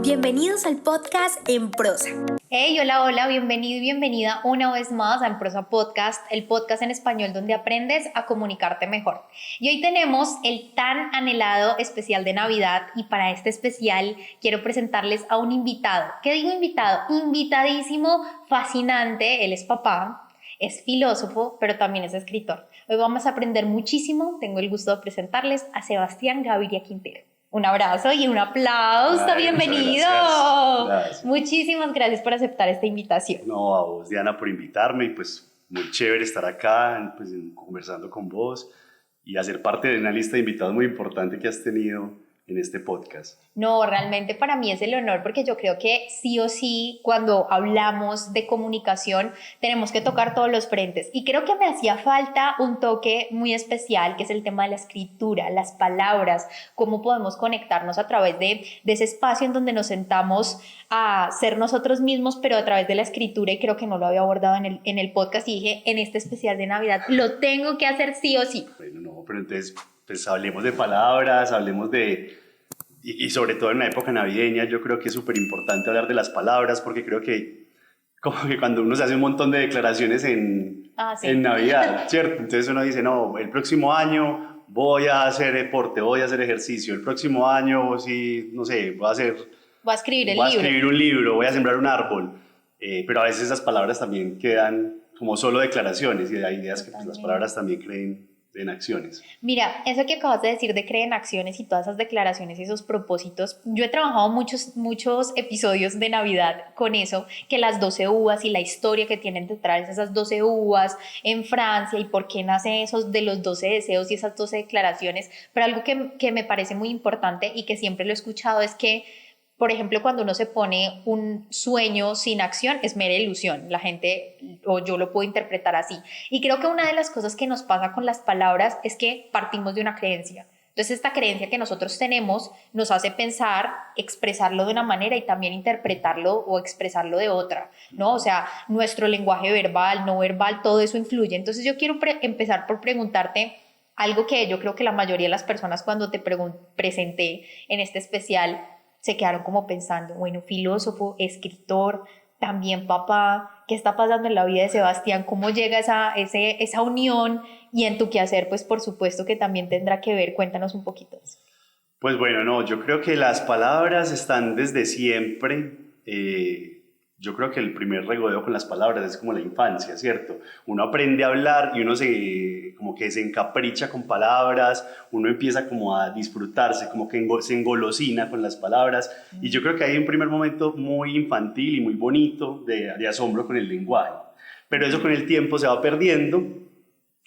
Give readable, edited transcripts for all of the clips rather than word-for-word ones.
Bienvenidos al podcast En Prosa. Hey, hola, hola, bienvenido y bienvenida una vez más a En Prosa Podcast, el podcast en español donde aprendes a comunicarte mejor. Y hoy tenemos el tan anhelado especial de Navidad y para este especial quiero presentarles a un invitado. ¿Qué digo invitado? Invitadísimo, fascinante, él es papá. Es filósofo, pero también es escritor. Hoy vamos a aprender muchísimo. Tengo el gusto de presentarles a Sebastián Gaviria Quintero. Un abrazo y un aplauso. Ay, ¡Bienvenido! Gracias. Muchísimas gracias por aceptar esta invitación. No, a vos, Diana, por invitarme y pues muy chévere estar acá pues, conversando con vos y hacer parte de una lista de invitados muy importante que has tenido en este podcast. No, realmente para mí es el honor porque yo creo que sí o sí cuando hablamos de comunicación tenemos que tocar todos los frentes y creo que me hacía falta un toque muy especial que es el tema de la escritura, las palabras, cómo podemos conectarnos a través de ese espacio en donde nos sentamos a ser nosotros mismos pero a través de la escritura y creo que no lo había abordado en el podcast y dije en este especial de Navidad lo tengo que hacer sí o sí. Bueno, no, pero entonces pues hablemos de palabras, hablemos de... Y sobre todo en la época navideña yo creo que es súper importante hablar de las palabras porque creo que como que cuando uno se hace un montón de declaraciones en Navidad, ¿cierto? Entonces uno dice, no, el próximo año voy a hacer deporte, voy a hacer ejercicio, el próximo año, sí, no sé, voy a escribir un libro, voy a sembrar un árbol, pero a veces esas palabras también quedan como solo declaraciones y hay ideas que pues, las palabras también creen en acciones. Mira, eso que acabas de decir de creer en acciones y todas esas declaraciones y esos propósitos, yo he trabajado muchos episodios de Navidad con eso, que las 12 uvas y la historia que tienen detrás esas 12 uvas en Francia y por qué nace esos de los 12 deseos y esas 12 declaraciones, pero algo que me parece muy importante y que siempre lo he escuchado es que por ejemplo, cuando uno se pone un sueño sin acción, es mera ilusión. La gente, o yo lo puedo interpretar así. Y creo que una de las cosas que nos pasa con las palabras es que partimos de una creencia. Entonces, esta creencia que nosotros tenemos nos hace pensar, expresarlo de una manera y también interpretarlo o expresarlo de otra, ¿no? O sea, nuestro lenguaje verbal, no verbal, todo eso influye. Entonces, yo quiero empezar por preguntarte algo que yo creo que la mayoría de las personas cuando te presenté en este especial se quedaron como pensando, bueno, filósofo, escritor, también papá, ¿qué está pasando en la vida de Sebastián? ¿Cómo llega esa unión? Y en tu quehacer, pues por supuesto que también tendrá que ver, cuéntanos un poquito de eso. Pues bueno, no, yo creo que las palabras están desde siempre. Yo creo que el primer regodeo con las palabras es como la infancia, ¿cierto? Uno aprende a hablar y uno como que se encapricha con palabras, uno empieza como a disfrutarse, como que se engolosina con las palabras. Y yo creo que hay un primer momento muy infantil y muy bonito de asombro con el lenguaje. Pero eso con el tiempo se va perdiendo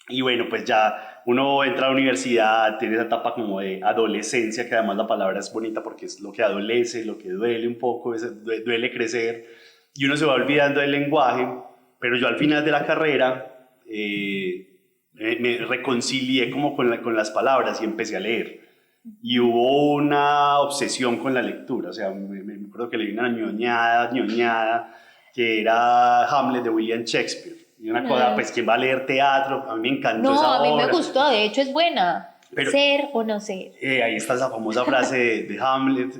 y bueno, pues ya uno entra a la universidad, tiene esa etapa como de adolescencia, que además la palabra es bonita porque es lo que adolece, lo que duele un poco, duele crecer. Y uno se va olvidando del lenguaje, pero yo al final de la carrera me reconcilié como con las palabras y empecé a leer. Y hubo una obsesión con la lectura, o sea, me acuerdo que leí una ñoñada, que era Hamlet de William Shakespeare. Y una cosa, pues, ¿quién va a leer teatro? A mí me encantó esa obra. No, a mí me gustó, de hecho es buena. Pero, ser o no ser. Ahí está esa famosa frase de Hamlet,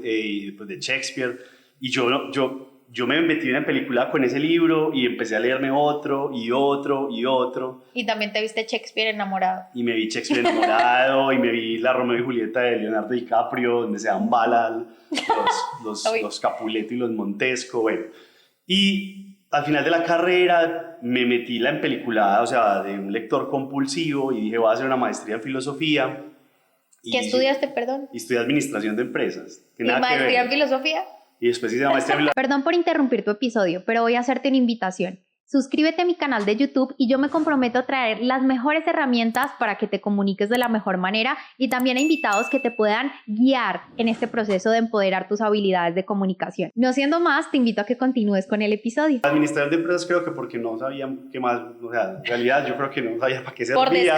pues de Shakespeare. Y yo me metí en la película con ese libro y empecé a leerme otro y otro y otro. Y también te viste Shakespeare enamorado. Y me vi Shakespeare enamorado y me vi la Romeo y Julieta de Leonardo DiCaprio, donde se dan bala los Capuleto y los Montesco, bueno. Y al final de la carrera me metí la empeliculada, o sea, de un lector compulsivo y dije, voy a hacer una maestría en filosofía. ¿Qué estudiaste, perdón? Estudié administración de empresas. ¿Y maestría en filosofía? Y después hice la maestría en filosofía. Perdón por interrumpir tu episodio, pero voy a hacerte una invitación. Suscríbete a mi canal de YouTube y yo me comprometo a traer las mejores herramientas para que te comuniques de la mejor manera y también a invitados que te puedan guiar en este proceso de empoderar tus habilidades de comunicación. No siendo más, te invito a que continúes con el episodio. Administrador de empresas creo que porque no sabía qué más, o sea, en realidad yo creo que no sabía para qué servía.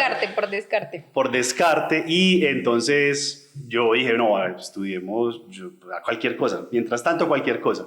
Por descarte y entonces yo dije, no, estudiemos cualquier cosa, mientras tanto cualquier cosa.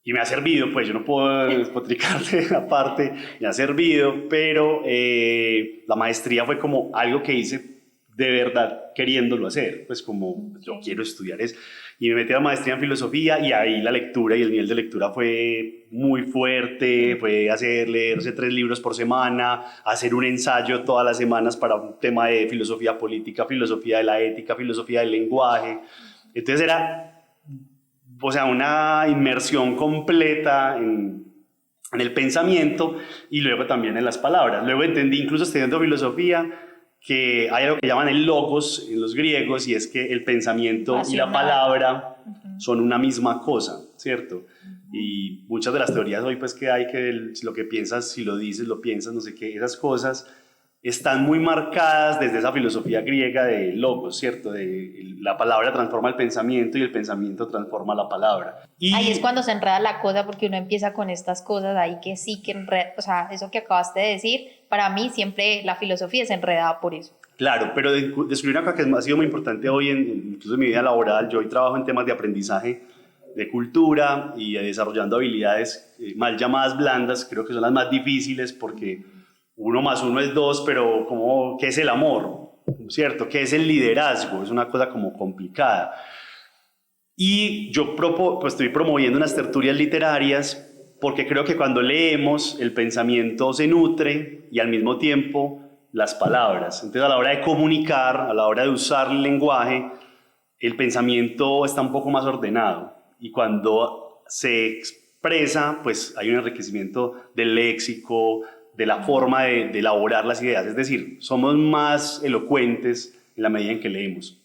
Y me ha servido, pues yo no puedo despotricarte aparte, me ha servido, pero la maestría fue como algo que hice de verdad queriéndolo hacer, pues como yo quiero estudiar eso. Y me metí a maestría en filosofía y ahí la lectura y el nivel de lectura fue muy fuerte, fue leerse 3 libros por semana, hacer un ensayo todas las semanas para un tema de filosofía política, filosofía de la ética, filosofía del lenguaje. Entonces era, o sea, una inmersión completa en el pensamiento y luego también en las palabras. Luego entendí, incluso estudiando filosofía, que hay algo que llaman el logos en los griegos y es que el pensamiento y la palabra son una misma cosa, ¿cierto? Y muchas de las teorías hoy pues que hay que lo que piensas, si lo dices, lo piensas, no sé qué, esas cosas están muy marcadas desde esa filosofía griega de logos, ¿cierto? De la palabra transforma el pensamiento y el pensamiento transforma la palabra. Y ahí es cuando se enreda la cosa, porque uno empieza con estas cosas ahí que sí que enreda, o sea, eso que acabaste de decir, para mí siempre la filosofía es enredada por eso. Claro, pero descubrí una cosa que ha sido muy importante hoy, incluso en mi vida laboral. Yo hoy trabajo en temas de aprendizaje, de cultura y desarrollando habilidades mal llamadas blandas. Creo que son las más difíciles porque 1 más 1 es 2, pero como, ¿qué es el amor? ¿Cierto? ¿Qué es el liderazgo? Es una cosa como complicada. Y yo pues, estoy promoviendo unas tertulias literarias porque creo que cuando leemos el pensamiento se nutre y al mismo tiempo las palabras. Entonces a la hora de comunicar, a la hora de usar el lenguaje, el pensamiento está un poco más ordenado y cuando se expresa, pues hay un enriquecimiento del léxico, de la forma de elaborar las ideas. Es decir, somos más elocuentes en la medida en que leemos.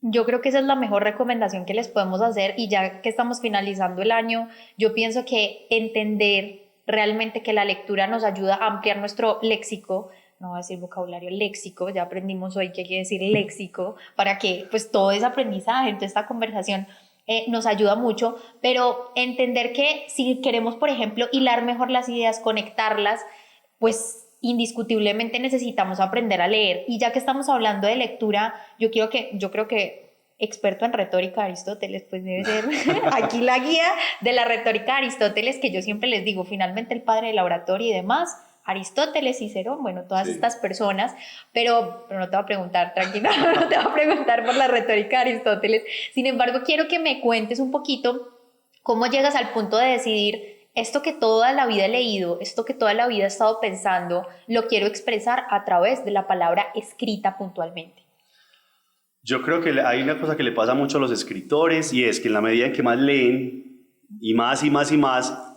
Yo creo que esa es la mejor recomendación que les podemos hacer y ya que estamos finalizando el año, yo pienso que entender realmente que la lectura nos ayuda a ampliar nuestro léxico, no voy a decir vocabulario, léxico, ya aprendimos hoy que hay que decir léxico, para que pues todo ese aprendizaje, toda esta conversación nos ayuda mucho, pero entender que si queremos, por ejemplo, hilar mejor las ideas, conectarlas, pues indiscutiblemente necesitamos aprender a leer. Y ya que estamos hablando de lectura, yo creo que experto en retórica Aristóteles, pues debe ser aquí la guía de la retórica Aristóteles, que yo siempre les digo, finalmente el padre de la oratoria y demás, Aristóteles, Cicerón, bueno, todas estas personas, pero no te voy a preguntar, tranquila, no te voy a preguntar por la retórica de Aristóteles. Sin embargo, quiero que me cuentes un poquito cómo llegas al punto de decidir esto que toda la vida he leído, esto que toda la vida he estado pensando, lo quiero expresar a través de la palabra escrita puntualmente. Yo creo que hay una cosa que le pasa mucho a los escritores y es que en la medida en que más leen y más y más y más,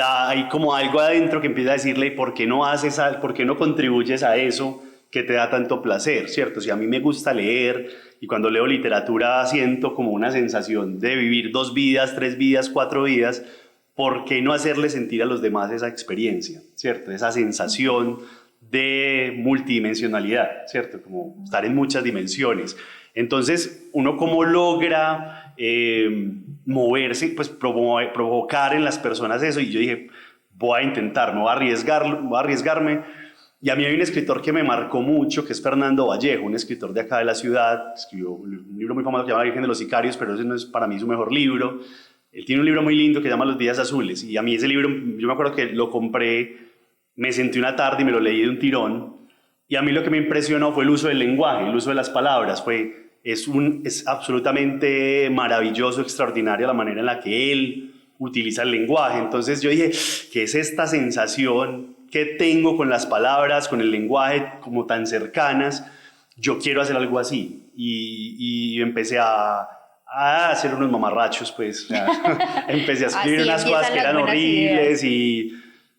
hay como algo adentro que empieza a decirle ¿por qué no haces, por qué no contribuyes a eso que te da tanto placer? ¿Cierto? Si a mí me gusta leer y cuando leo literatura siento como una sensación de vivir 2 vidas, 3 vidas, 4 vidas, ¿por qué no hacerle sentir a los demás esa experiencia? ¿Cierto? Esa sensación de multidimensionalidad, ¿cierto? Como estar en muchas dimensiones. Entonces, uno cómo logra moverse, pues provocar en las personas eso. Y yo dije, voy a intentar, voy a arriesgarme. Y a mí hay un escritor que me marcó mucho, que es Fernando Vallejo, un escritor de acá de la ciudad. Escribió un libro muy famoso que se llama La Virgen de los Sicarios, pero ese no es para mí su mejor libro. Él tiene un libro muy lindo que se llama Los Días Azules. Y a mí ese libro, yo me acuerdo que lo compré, me senté una tarde y me lo leí de un tirón. Y a mí lo que me impresionó fue el uso del lenguaje, el uso de las palabras. Es absolutamente maravilloso, extraordinario la manera en la que él utiliza el lenguaje. Entonces yo dije, ¿qué es esta sensación que tengo con las palabras, con el lenguaje como tan cercanas? Yo quiero hacer algo así. Y empecé a hacer unos mamarrachos, pues. O sea, empecé a escribir unas cosas que eran horribles,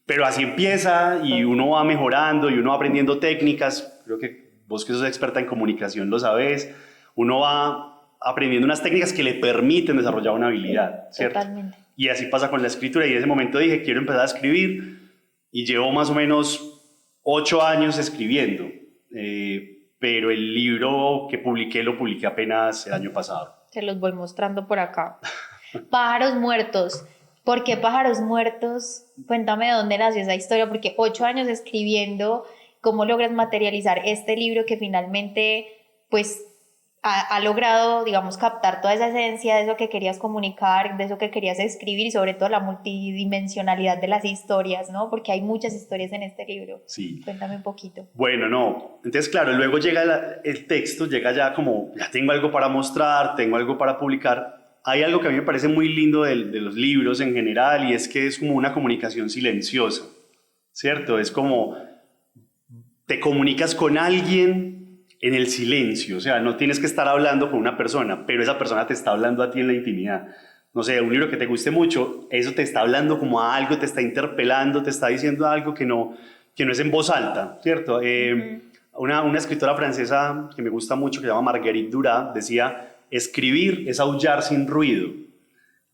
pero así empieza y uno va mejorando y uno va aprendiendo técnicas. Creo que vos que sos experta en comunicación lo sabés. Uno va aprendiendo unas técnicas que le permiten desarrollar una habilidad, ¿cierto? Totalmente. Y así pasa con la escritura. Y en ese momento dije, quiero empezar a escribir y llevo más o menos 8 años escribiendo. Pero el libro que publiqué lo publiqué apenas el año pasado. Se los voy mostrando por acá. Pájaros muertos. ¿Por qué pájaros muertos? Cuéntame de dónde nació esa historia, porque 8 años escribiendo, ¿cómo logras materializar este libro que finalmente, pues, ha logrado, digamos, captar toda esa esencia de eso que querías comunicar, de eso que querías escribir y sobre todo la multidimensionalidad de las historias, ¿no? Porque hay muchas historias en este libro. Sí. Cuéntame un poquito. Bueno, no. Entonces, claro, luego llega el texto, llega ya como, ya tengo algo para mostrar, tengo algo para publicar. Hay algo que a mí me parece muy lindo de los libros en general y es que es como una comunicación silenciosa, ¿cierto? Es como te comunicas con alguien en el silencio, o sea, no tienes que estar hablando con una persona, pero esa persona te está hablando a ti en la intimidad. No sé, un libro que te guste mucho, eso te está hablando como a algo, te está interpelando, te está diciendo algo que no es en voz alta, ¿cierto? Una escritora francesa que me gusta mucho, que se llama Marguerite Duras, decía, escribir es aullar sin ruido.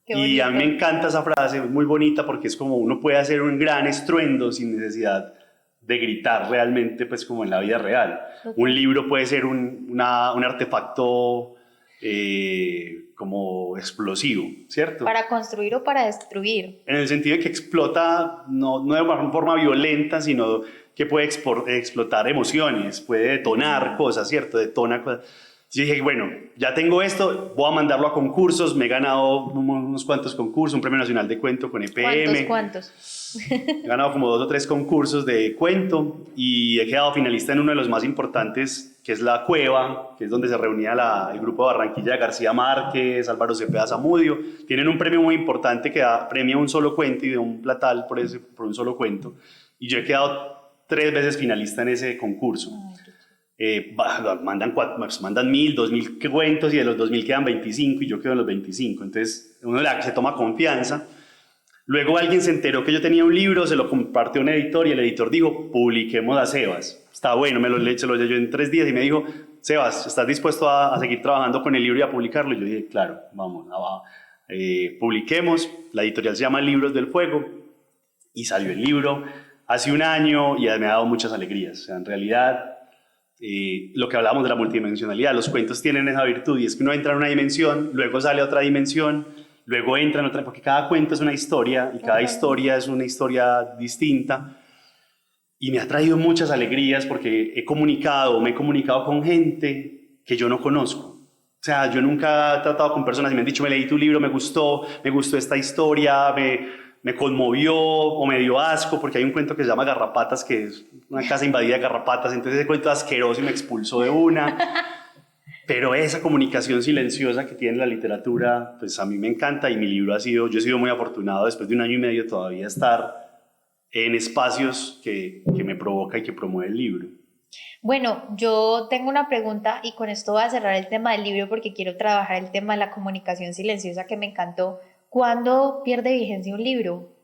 Y a mí me encanta esa frase, es muy bonita porque es como uno puede hacer un gran estruendo sin necesidad de gritar realmente, pues como en la vida real. Okay. Un libro puede ser un artefacto como explosivo, ¿cierto? Para construir o para destruir. En el sentido de que explota, no de forma violenta, sino que puede explotar emociones, puede detonar cosas, ¿cierto? Detona cosas. Yo dije, bueno, ya tengo esto, voy a mandarlo a concursos, me he ganado unos cuantos concursos, un premio nacional de cuento con EPM. ¿Cuántos? He ganado como 2 o 3 concursos de cuento y he quedado finalista en uno de los más importantes, que es La Cueva, que es donde se reunía el grupo de Barranquilla de García Márquez, Álvaro Cepeda Zamudio. Tienen un premio muy importante que premia un solo cuento y de un platal por un solo cuento. Y yo he quedado 3 veces finalista en ese concurso. Mandan 1000, 2000 cuentos y de los 2000 quedan 25 y yo quedo en los 25. Entonces uno se toma confianza. Luego alguien se enteró que yo tenía un libro, se lo compartió a un editor y el editor dijo, publiquemos a Sebas. Está bueno, se lo leyó en 3 días y me dijo, Sebas, ¿estás dispuesto a seguir trabajando con el libro y a publicarlo? Y yo dije, claro, vamos, publiquemos. La editorial se llama Libros del Fuego y salió el libro hace 1 año y me ha dado muchas alegrías. O sea, en realidad, lo que hablábamos de la multidimensionalidad, los cuentos tienen esa virtud y es que uno entra en una dimensión, luego sale a otra dimensión, luego entra en otra, porque cada cuento es una historia y cada historia es una historia distinta. Y me ha traído muchas alegrías porque me he comunicado con gente que yo no conozco. O sea, yo nunca he tratado con personas y me han dicho, me leí tu libro, me gustó esta historia, me conmovió o me dio asco, porque hay un cuento que se llama Garrapatas, que es una casa invadida de garrapatas, entonces ese cuento es asqueroso y me expulsó de una. Pero esa comunicación silenciosa que tiene la literatura, pues a mí me encanta y mi libro yo he sido muy afortunado después de 1 año y medio todavía estar en espacios que me provoca y que promueve el libro. Bueno, yo tengo una pregunta y con esto voy a cerrar el tema del libro porque quiero trabajar el tema de la comunicación silenciosa que me encantó. ¿Cuándo pierde vigencia un libro?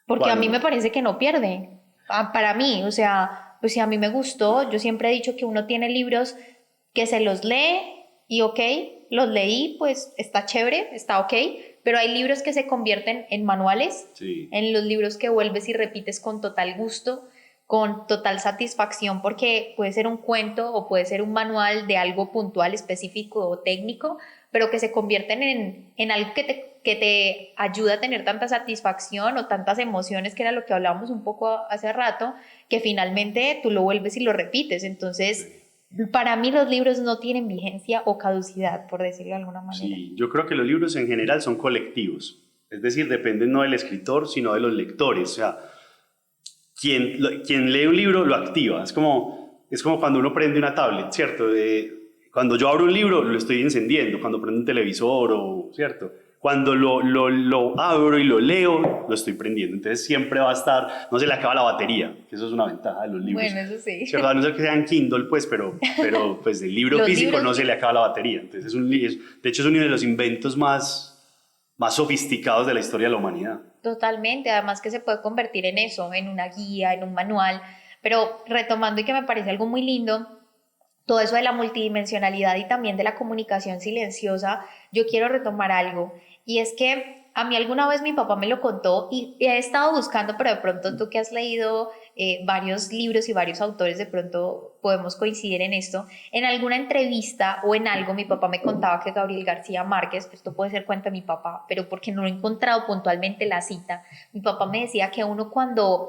Porque ¿cuándo? A mí me parece que no pierde. Para mí, o sea, pues si a mí me gustó, yo siempre he dicho que uno tiene libros que se los lee y ok, los leí, pues está chévere, está ok, pero hay libros que se convierten en manuales, sí. En los libros que vuelves y repites con total gusto, con total satisfacción, porque puede ser un cuento o puede ser un manual de algo puntual, específico o técnico, pero que se convierten en algo que te ayuda a tener tanta satisfacción o tantas emociones, que era lo que hablábamos un poco hace rato, que finalmente tú lo vuelves y lo repites. Entonces, para mí los libros no tienen vigencia o caducidad, por decirlo de alguna manera. Sí, yo creo que los libros en general son colectivos, es decir, dependen no del escritor, sino de los lectores. O sea, quien lee un libro lo activa, es como cuando uno prende una tablet, ¿cierto? Cuando yo abro un libro lo estoy encendiendo, cuando prendo un televisor, ¿cierto? Cuando lo abro y lo leo, lo estoy prendiendo. Entonces siempre va a esestar, no se le acaba la batería, que eso es una ventaja de los libros. Bueno, eso sí. ¿Cierto? A no ser que sean Kindle, pues, pero pues el libro físico no se le acaba la batería. Entonces de hecho es uno de los inventos más sofisticados de la historia de la humanidad. Totalmente, además que se puede convertir en eso, en una guía, en un manual. Pero retomando y que me parece algo muy lindo, todo eso de la multidimensionalidad y también de la comunicación silenciosa, yo quiero retomar algo. Y es que a mí alguna vez mi papá me lo contó y he estado buscando, pero de pronto tú que has leído varios libros y varios autores, de pronto podemos coincidir en esto. En alguna entrevista o en algo, mi papá me contaba que Gabriel García Márquez, esto puede ser cuenta de mi papá, pero porque no he encontrado puntualmente la cita, mi papá me decía que uno cuando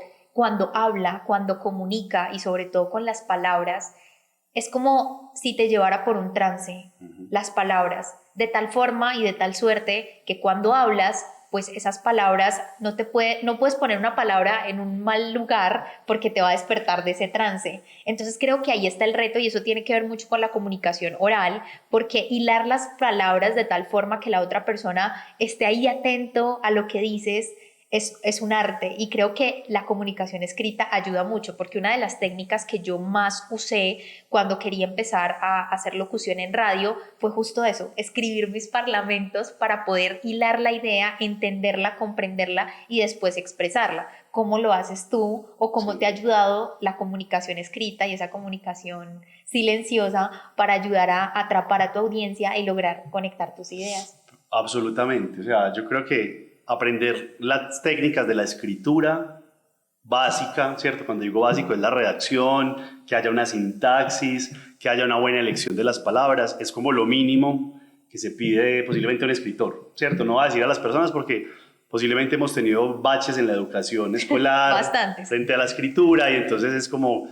habla, cuando comunica y sobre todo con las palabras, es como si te llevara por un trance las palabras, de tal forma y de tal suerte que cuando hablas, pues esas palabras no puedes poner una palabra en un mal lugar porque te va a despertar de ese trance. Entonces creo que ahí está el reto y eso tiene que ver mucho con la comunicación oral, porque hilar las palabras de tal forma que la otra persona esté ahí atento a lo que dices es un arte, y creo que la comunicación escrita ayuda mucho, porque una de las técnicas que yo más usé cuando quería empezar a hacer locución en radio fue justo eso, escribir mis parlamentos para poder hilar la idea, entenderla, comprenderla y después expresarla. ¿Cómo lo haces tú o cómo te ha ayudado la comunicación escrita y esa comunicación silenciosa para ayudar a atrapar a tu audiencia y lograr conectar tus ideas? Absolutamente, o sea, yo creo que aprender las técnicas de la escritura básica, ¿cierto? Cuando digo básico es la redacción, que haya una sintaxis, que haya una buena elección de las palabras, es como lo mínimo que se pide posiblemente a un escritor, ¿cierto? No va a decir a las personas porque posiblemente hemos tenido baches en la educación escolar Bastantes. frente a la escritura y entonces es como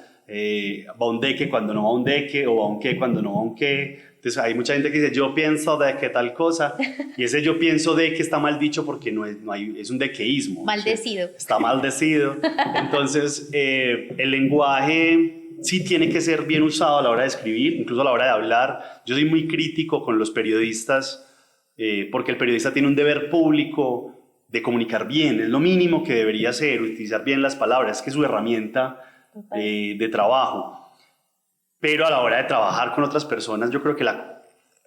va un de que cuando no va un de que o va un que cuando no va un que. Entonces hay mucha gente que dice yo pienso de que tal cosa y ese yo pienso de que está mal dicho porque es un dequeísmo. Maldecido. ¿Sí? Está maldecido. Entonces el lenguaje sí tiene que ser bien usado a la hora de escribir, incluso a la hora de hablar. Yo soy muy crítico con los periodistas porque el periodista tiene un deber público de comunicar bien, es lo mínimo que debería hacer, utilizar bien las palabras, que es su herramienta de trabajo. Pero a la hora de trabajar con otras personas, yo creo que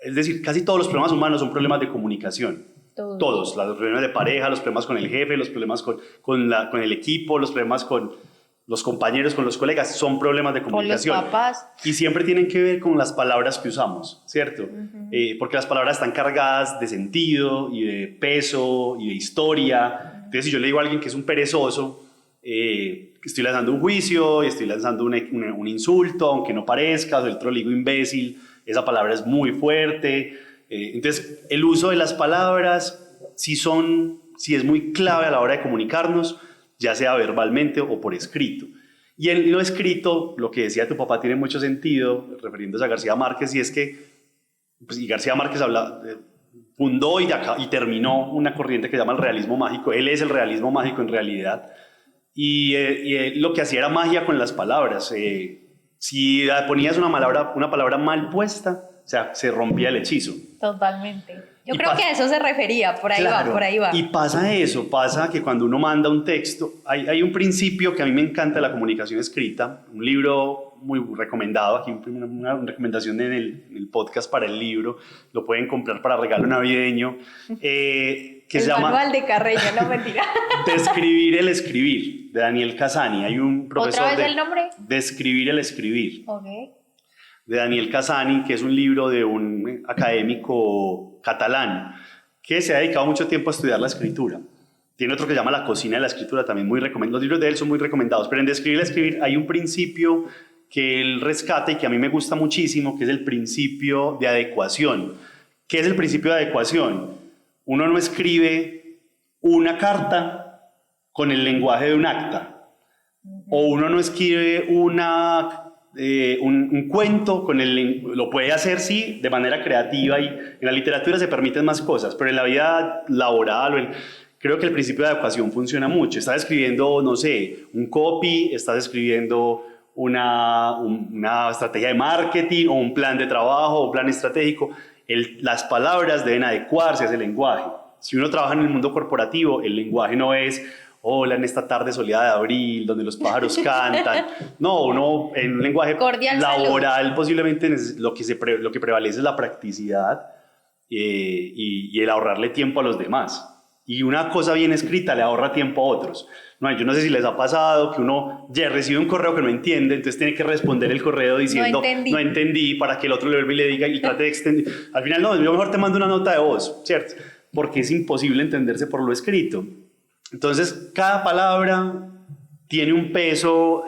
es decir, casi todos los problemas humanos son problemas de comunicación. Todos, los problemas de pareja, los problemas con el jefe, los problemas con el equipo, los problemas con los compañeros, con los colegas, son problemas de comunicación. Con los papás. Y siempre tienen que ver con las palabras que usamos, ¿cierto? Porque las palabras están cargadas de sentido y de peso y de historia. Entonces, si yo le digo a alguien que es un perezoso, estoy lanzando un juicio, estoy lanzando un insulto, aunque no parezca, o el otro le digo imbécil, esa palabra es muy fuerte. Entonces, el uso de las palabras sí es muy clave a la hora de comunicarnos, ya sea verbalmente o por escrito. Y en lo escrito, lo que decía tu papá tiene mucho sentido, refiriéndose a García Márquez, y es que y García Márquez fundó y terminó una corriente que se llama el realismo mágico. Él es el realismo mágico en realidad. Y lo que hacía era magia con las palabras. Si ponías una palabra mal puesta, o sea, se rompía el hechizo. Totalmente. Yo creo que a eso se refería, por ahí claro, va, por ahí va. Y pasa que cuando uno manda un texto, hay un principio que a mí me encanta de la comunicación escrita, un libro muy recomendado, aquí una recomendación en el podcast para el libro, lo pueden comprar para regalo navideño, que se llama... El manual de Carreño, no mentira. Describir el escribir, de Daniel Casani. Hay un profesor ¿Otra vez el nombre? Describir el escribir. Ok. De Daniel Casani, que es un libro de un académico catalán que se ha dedicado mucho tiempo a estudiar la escritura. Tiene otro que se llama La cocina de la escritura, también muy recomendado. Los libros de él son muy recomendados, pero en Describir el escribir hay un principio que él rescata y que a mí me gusta muchísimo, que es el principio de adecuación. ¿Qué es el principio de adecuación? Uno no escribe una carta con el lenguaje de un acta, o uno no escribe un cuento lo puede hacer sí de manera creativa, y en la literatura se permiten más cosas, pero en la vida laboral creo que el principio de adecuación funciona mucho. Estás escribiendo, no sé, un copy, estás escribiendo una estrategia de marketing o un plan de trabajo o un plan estratégico. Las palabras deben adecuarse a ese lenguaje. Si uno trabaja en el mundo corporativo, el lenguaje no es hola en esta tarde soleada de abril donde los pájaros cantan. No, uno en un lenguaje cordial laboral salud. Posiblemente lo que prevalece es la practicidad y el ahorrarle tiempo a los demás. Y una cosa bien escrita le ahorra tiempo a otros. No, yo no sé si les ha pasado que uno ya recibe un correo que no entiende, entonces tiene que responder el correo diciendo no entendí, para que el otro le vuelva y le diga y trate de extender. Al final no, yo mejor te mando una nota de voz, ¿cierto? Porque es imposible entenderse por lo escrito. Entonces, cada palabra tiene un peso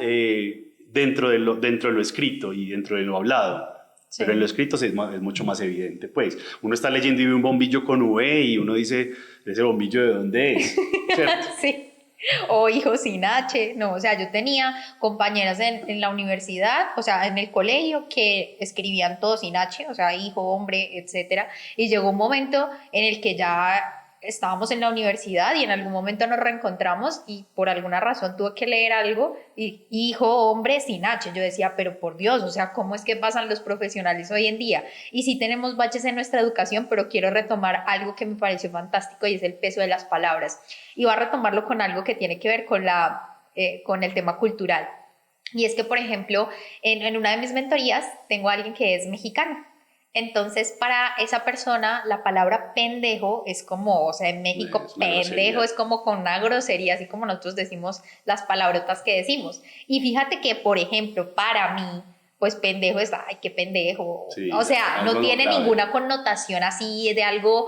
dentro de lo escrito y dentro de lo hablado. Sí. Pero en lo escrito es mucho más evidente. Pues uno está leyendo y ve un bombillo con V y uno dice, ¿ese bombillo de dónde es? ¿Cierto? Sí. o hijo sin H, no, o sea, yo tenía compañeras en la universidad, o sea, en el colegio que escribían todo sin H, o sea, hijo, hombre, etcétera, y llegó un momento en el que ya estábamos en la universidad y en algún momento nos reencontramos y por alguna razón tuve que leer algo y hijo, hombre, sin H. Yo decía, pero por Dios, o sea, ¿cómo es que pasan los profesionales hoy en día? Y sí tenemos baches en nuestra educación, pero quiero retomar algo que me pareció fantástico y es el peso de las palabras. Y voy a retomarlo con algo que tiene que ver con el tema cultural. Y es que, por ejemplo, en una de mis mentorías tengo a alguien que es mexicano. Entonces, para esa persona, la palabra pendejo es como, o sea, en México, Es una pendejo grosería. es como con una grosería, así como nosotros decimos las palabrotas que decimos. Y fíjate que, por ejemplo, para mí, pues pendejo es, ay, qué pendejo. Sí, O sea, no algo no tiene grave. ninguna connotación así de algo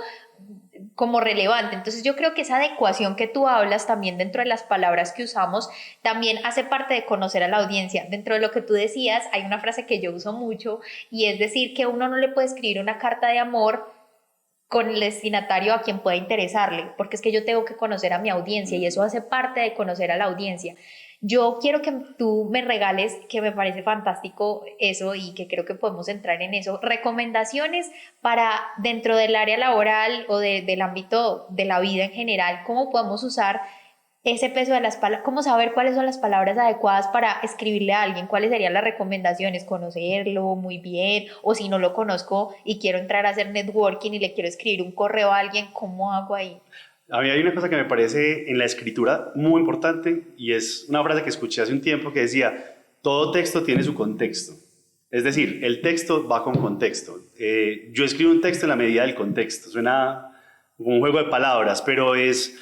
como relevante. Entonces yo creo que esa adecuación que tú hablas también dentro de las palabras que usamos también hace parte de conocer a la audiencia. Dentro de lo que tú decías hay una frase que yo uso mucho y es decir que uno no le puede escribir una carta de amor con el destinatario a quien pueda interesarle, porque es que yo tengo que conocer a mi audiencia y eso hace parte de conocer a la audiencia. Yo quiero que tú me regales, que me parece fantástico eso y que creo que podemos entrar en eso, recomendaciones para dentro del área laboral o del ámbito de la vida en general, cómo podemos usar ese peso de las palabras, cómo saber cuáles son las palabras adecuadas para escribirle a alguien, cuáles serían las recomendaciones, conocerlo muy bien, o si no lo conozco y quiero entrar a hacer networking y le quiero escribir un correo a alguien, ¿cómo hago ahí? A mí hay una cosa que me parece en la escritura muy importante y es una frase que escuché hace un tiempo que decía, todo texto tiene su contexto. Es decir, el texto va con contexto. Yo escribo un texto en la medida del contexto. Suena como un juego de palabras, pero es,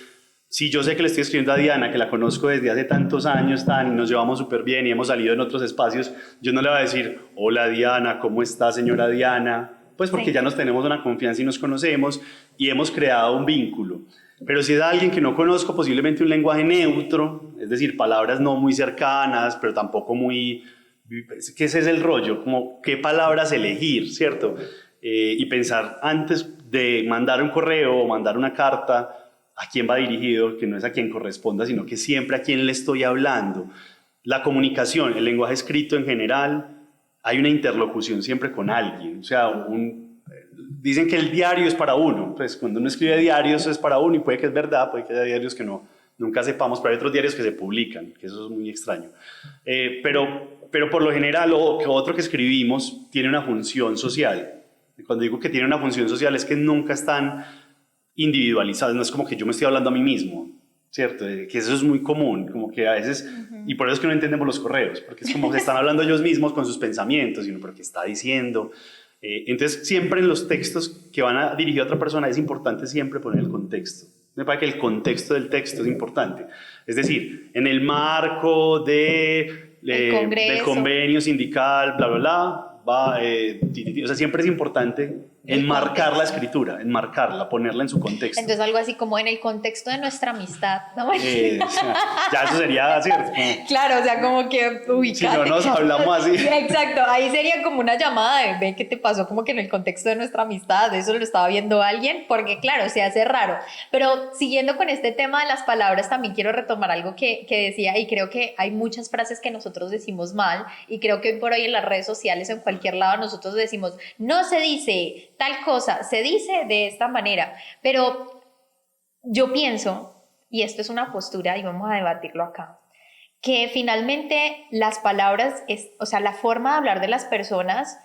si yo sé que le estoy escribiendo a Diana, que la conozco desde hace tantos años, y nos llevamos súper bien y hemos salido en otros espacios, yo no le voy a decir, hola Diana, ¿cómo está señora Diana? Pues porque Sí. ya nos tenemos una confianza y nos conocemos y hemos creado un vínculo. Pero si es alguien que no conozco, posiblemente un lenguaje neutro, es decir, palabras no muy cercanas, pero tampoco muy... que ese es el rollo, como qué palabras elegir, ¿cierto? Y pensar antes de mandar un correo o mandar una carta, a quién va dirigido, que no es a quien corresponda, sino que siempre a quién le estoy hablando. La comunicación, el lenguaje escrito en general, hay una interlocución siempre con alguien, o sea, dicen que el diario es para uno, pues cuando uno escribe diarios es para uno y puede que es verdad, puede que haya diarios que no, nunca sepamos, pero hay otros diarios que se publican, que eso es muy extraño. Pero por lo general, otro que escribimos tiene una función social. Cuando digo que tiene una función social es que nunca están individualizados, no es como que yo me estoy hablando a mí mismo, ¿cierto? Que eso es muy común, como que a veces, y por eso es que no entendemos los correos, porque es como que están hablando ellos mismos con sus pensamientos, y uno, pero ¿qué está diciendo? Entonces, siempre en los textos que van a dirigir a otra persona es importante siempre poner el contexto. Me parece que el contexto del texto es importante. Es decir, en el marco El del Congreso, convenio sindical, bla, bla, bla, va, o sea, siempre es importante el enmarcar la contexto. escritura, enmarcarla, ponerla en su contexto. Entonces algo así como en el contexto de nuestra amistad, ¿no? Ya eso sería, ¿cierto? Claro, o sea, como que Si no ubicate. nos hablamos así. Exacto, ahí sería como una llamada de ve qué te pasó, como que en el contexto de nuestra amistad, eso lo estaba viendo alguien, porque claro, se hace raro. Pero siguiendo con este tema de las palabras, también quiero retomar algo que decía, y creo que hay muchas frases que nosotros decimos mal, y creo que hoy por hoy en las redes sociales, en cualquier lado, nosotros decimos, no se dice tal cosa, se dice de esta manera, pero yo pienso, y esto es una postura, y vamos a debatirlo acá, que finalmente las palabras, o sea, la forma de hablar de las personas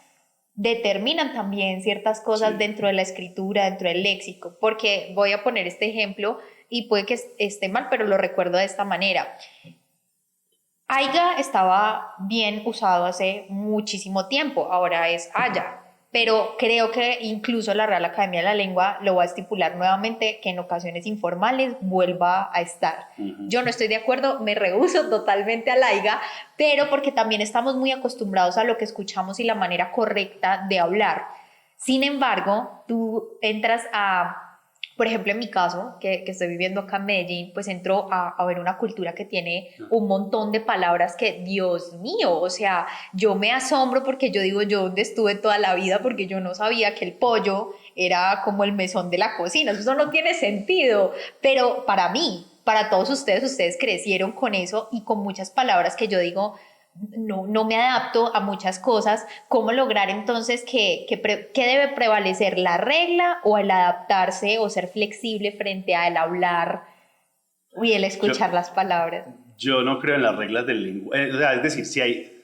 determinan también ciertas cosas Sí. dentro de la escritura, dentro del léxico, porque voy a poner este ejemplo y puede que esté mal, pero lo recuerdo de esta manera. Aiga estaba bien usado hace muchísimo tiempo, ahora es haya, pero creo que incluso la Real Academia de la Lengua lo va a estipular nuevamente que en ocasiones informales vuelva a estar. Yo no estoy de acuerdo, me rehúso totalmente al aiga, pero porque también estamos muy acostumbrados a lo que escuchamos y la manera correcta de hablar. Sin embargo, tú entras a, por ejemplo, en mi caso, que estoy viviendo acá en Medellín, pues entro a ver una cultura que tiene un montón de palabras que, Dios mío, o sea, yo me asombro porque yo digo, yo donde estuve toda la vida, porque yo no sabía que el pollo era como el mesón de la cocina, eso no tiene sentido, pero para todos ustedes crecieron con eso y con muchas palabras que yo digo, no me adapto a muchas cosas. ¿Cómo lograr entonces que debe prevalecer, la regla o el adaptarse o ser flexible frente al hablar y el escuchar las palabras? Yo no creo en las reglas del lenguaje. O sea, es decir, si hay...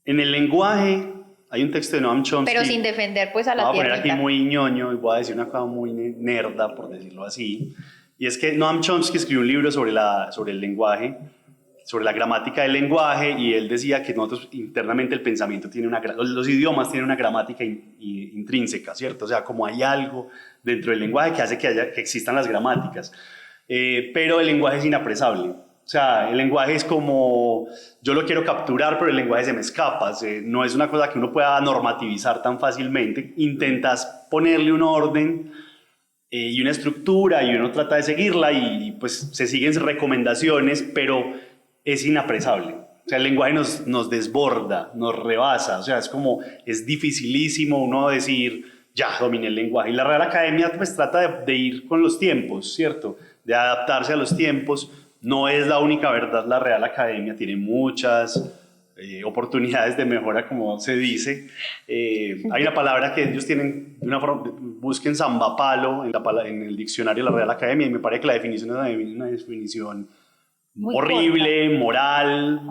En el lenguaje hay un texto de Noam Chomsky. Pero sin defender pues a la voy a poner tierrita. aquí muy ñoño y voy a decir una cosa muy nerda, por decirlo así. Y es que Noam Chomsky escribió un libro sobre el lenguaje, sobre la gramática del lenguaje, y él decía que nosotros internamente el pensamiento tiene los idiomas tienen una gramática intrínseca, ¿cierto? O sea, como hay algo dentro del lenguaje que hace que existan las gramáticas. Pero el lenguaje es inapresable. O sea, el lenguaje es como, yo lo quiero capturar, pero el lenguaje se me escapa. No es una cosa que uno pueda normativizar tan fácilmente. Intentas ponerle un orden y una estructura y uno trata de seguirla y pues se siguen recomendaciones, pero es inapresable. O sea, el lenguaje nos desborda, nos rebasa. O sea, es dificilísimo uno decir, ya dominé el lenguaje. Y la Real Academia pues trata de ir con los tiempos, ¿cierto? De adaptarse a los tiempos. No es la única verdad, la Real Academia tiene muchas oportunidades de mejora, como se dice. Hay una palabra que ellos tienen, de una forma, busquen zambapalo en el diccionario de la Real Academia, y me parece que la definición es una definición Muy horrible, corta. moral,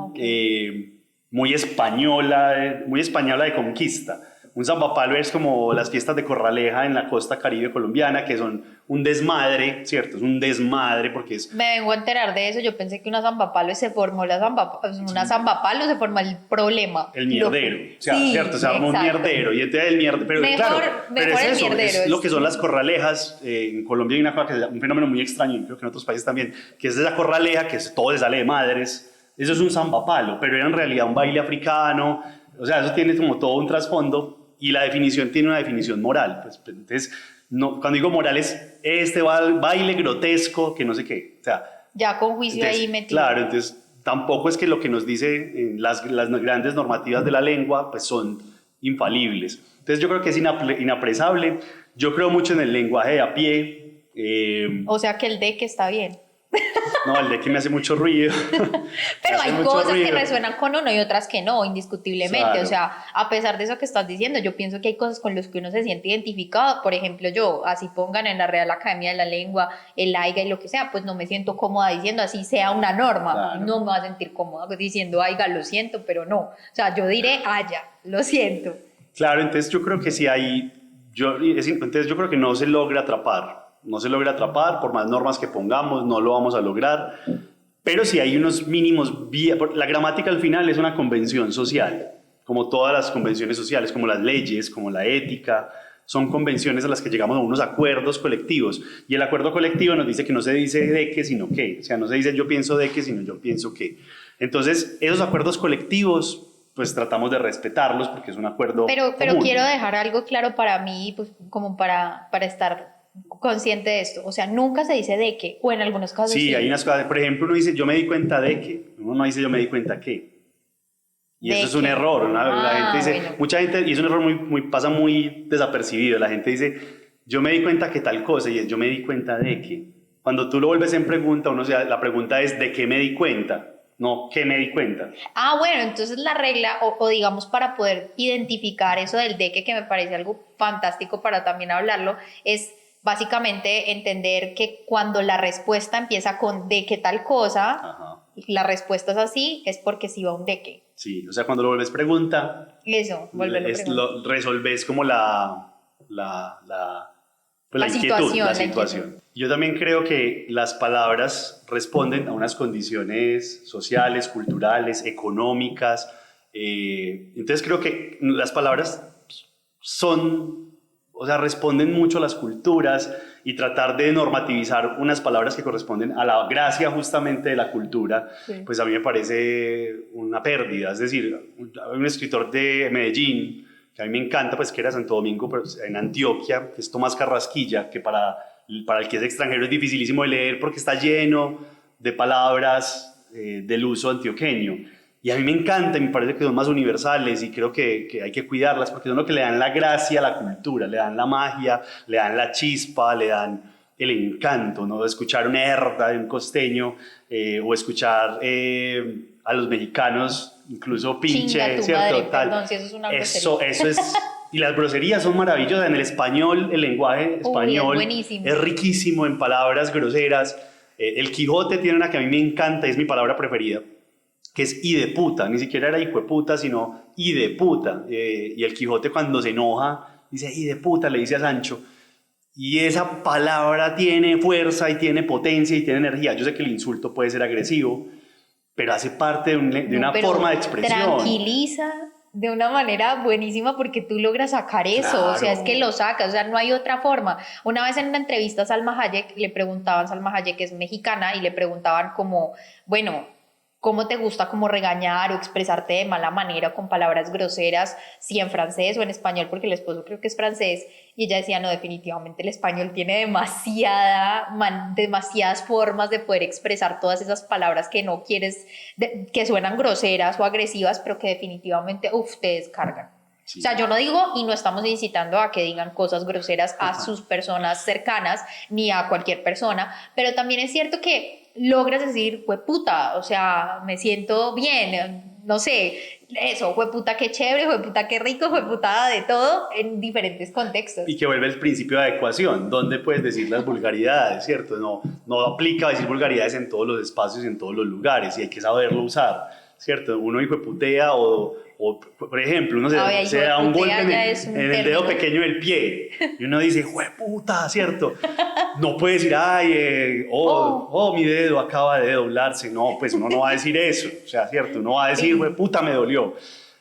muy española de conquista. Un zambapalo es como las fiestas de Corraleja en la costa caribe colombiana, que son un desmadre, ¿cierto? Es un desmadre porque es... Me vengo a enterar de eso. Yo pensé que una zambapalo se formó una zambapalo se formó el problema. El mierdero, o sea, Sí, ¿cierto? Se llama un exacto. mierdero. Y entonces el mierdero, pero Mejor- claro, mejor pero es el eso, mierdero, es lo es- que son las corralejas. En Colombia hay una cosa que es un fenómeno muy extraño, y creo que en otros países también, que es esa corraleja que todo le sale de madres. Eso es un zambapalo, pero era en realidad un baile africano. O sea, eso tiene como todo un trasfondo. Y la definición tiene una definición moral. Pues, entonces, no, cuando digo moral es este baile grotesco que no sé qué. O sea, Ya con juicio entonces, ahí metido. claro, entonces tampoco es que lo que nos dice las grandes normativas de la lengua pues son infalibles. Entonces yo creo que es inapresable. Yo creo mucho en el lenguaje de a pie. O sea que el de que está bien. No, el de que me hace mucho ruido. Pero Me hace hay mucho cosas que ruido. resuenan con uno y otras que no, indiscutiblemente. Claro. O sea, a pesar de eso que estás diciendo, yo pienso que hay cosas con las que uno se siente identificado. Por ejemplo, yo, así pongan en la Real Academia de la Lengua, el AIGA y lo que sea, pues no me siento cómoda diciendo así sea una norma. Claro. No me voy a sentir cómoda diciendo AIGA, lo siento, pero no. O sea, yo diré haya, lo siento. Claro, entonces yo creo que si hay... entonces yo creo que no se logra atrapar. No se logra atrapar, por más normas que pongamos, no lo vamos a lograr. Pero si hay unos mínimos... La gramática al final es una convención social, como todas las convenciones sociales, como las leyes, como la ética. Son convenciones a las que llegamos a unos acuerdos colectivos. Y el acuerdo colectivo nos dice que no se dice de qué, sino qué. O sea, no se dice yo pienso de qué, sino yo pienso qué. Entonces, esos acuerdos colectivos, pues tratamos de respetarlos porque es un acuerdo Pero común. quiero dejar algo claro para mí, pues como para estar consciente de esto. O sea, nunca se dice de qué, o en algunos casos Sí, sí. hay unas cosas, por ejemplo, uno dice yo me di cuenta de que, uno no dice yo me di cuenta que. Y ¿De eso es un qué? error, ¿no? La Ah, gente dice, bueno. mucha gente, y es un error pasa muy desapercibido, la gente dice yo me di cuenta que tal cosa, y es yo me di cuenta de que. Cuando tú lo vuelves en pregunta, la pregunta es ¿de qué me di cuenta? No, ¿qué me di cuenta? Ah, bueno, entonces la regla, o digamos para poder identificar eso del de que me parece algo fantástico para también hablarlo, es básicamente entender que cuando la respuesta empieza con de qué tal cosa, Ajá. y la respuesta es así, es porque sí va un de qué. Sí, o sea, cuando lo vuelves pregunta, Eso, volverlo a preguntar. resolves como pues La inquietud, situación, la la situación. Yo también creo que las palabras responden a unas condiciones sociales, culturales, económicas. Entonces creo que las palabras responden mucho a las culturas, y tratar de normativizar unas palabras que corresponden a la gracia justamente de la cultura, Sí. pues a mí me parece una pérdida. Es decir, hay un escritor de Medellín que a mí me encanta, pues que era Santo Domingo, pero en Antioquia, que es Tomás Carrasquilla, que para el que es extranjero es dificilísimo de leer porque está lleno de palabras del uso antioqueño. Y a mí me encanta, y me parece que son más universales, y creo que hay que cuidarlas porque son lo que le dan la gracia a la cultura, le dan la magia, le dan la chispa, le dan el encanto, ¿no? De escuchar una herda de un costeño o escuchar a los mexicanos, incluso pinche, Chinga tu ¿cierto? madre, Tal. perdón si eso es una Eso, grosería. eso es... Y las groserías son maravillosas. En el español, el lenguaje Uy, es español buenísimo. es riquísimo en palabras groseras. El Quijote tiene una que a mí me encanta, es mi palabra preferida, que es y de puta. Ni siquiera era hijo de puta, sino y de puta. Y el Quijote cuando se enoja dice y de puta, le dice a Sancho. Y esa palabra tiene fuerza y tiene potencia y tiene energía. Yo sé que el insulto puede ser agresivo, pero hace parte de No, una pero forma de expresión. tranquiliza de una manera buenísima porque tú logras sacar eso, o sea, es que Claro. lo sacas, o sea, no hay otra forma. Una vez en una entrevista a Salma Hayek le preguntaban, Salma Hayek es mexicana, y le preguntaban como, bueno, ¿cómo te gusta como regañar o expresarte de mala manera o con palabras groseras, si en francés o en español, porque el esposo creo que es francés, y ella decía, no, definitivamente el español tiene demasiadas formas de poder expresar todas esas palabras que no quieres, que suenan groseras o agresivas, pero que definitivamente, te descargan. Sí. O sea, yo no digo y no estamos incitando a que digan cosas groseras a sus personas cercanas ni a cualquier persona, pero también es cierto que logras decir, fue puta, o sea, me siento bien, no sé, eso, fue puta qué chévere, fue puta qué rico, fue putada de todo en diferentes contextos. Y que vuelve el principio de adecuación, donde puedes decir las vulgaridades, ¿cierto? No aplica decir vulgaridades en todos los espacios y en todos los lugares, y hay que saberlo usar, ¿cierto? Uno hijo de putea o por ejemplo, uno Ay, se da un golpe ya es un en el dedo término. pequeño del pie, y uno dice, puta, ¿cierto? No puede decir, ay, mi dedo acaba de doblarse, no, pues uno no va a decir eso, o sea, ¿cierto? Uno va a decir, Sí. puta, me dolió.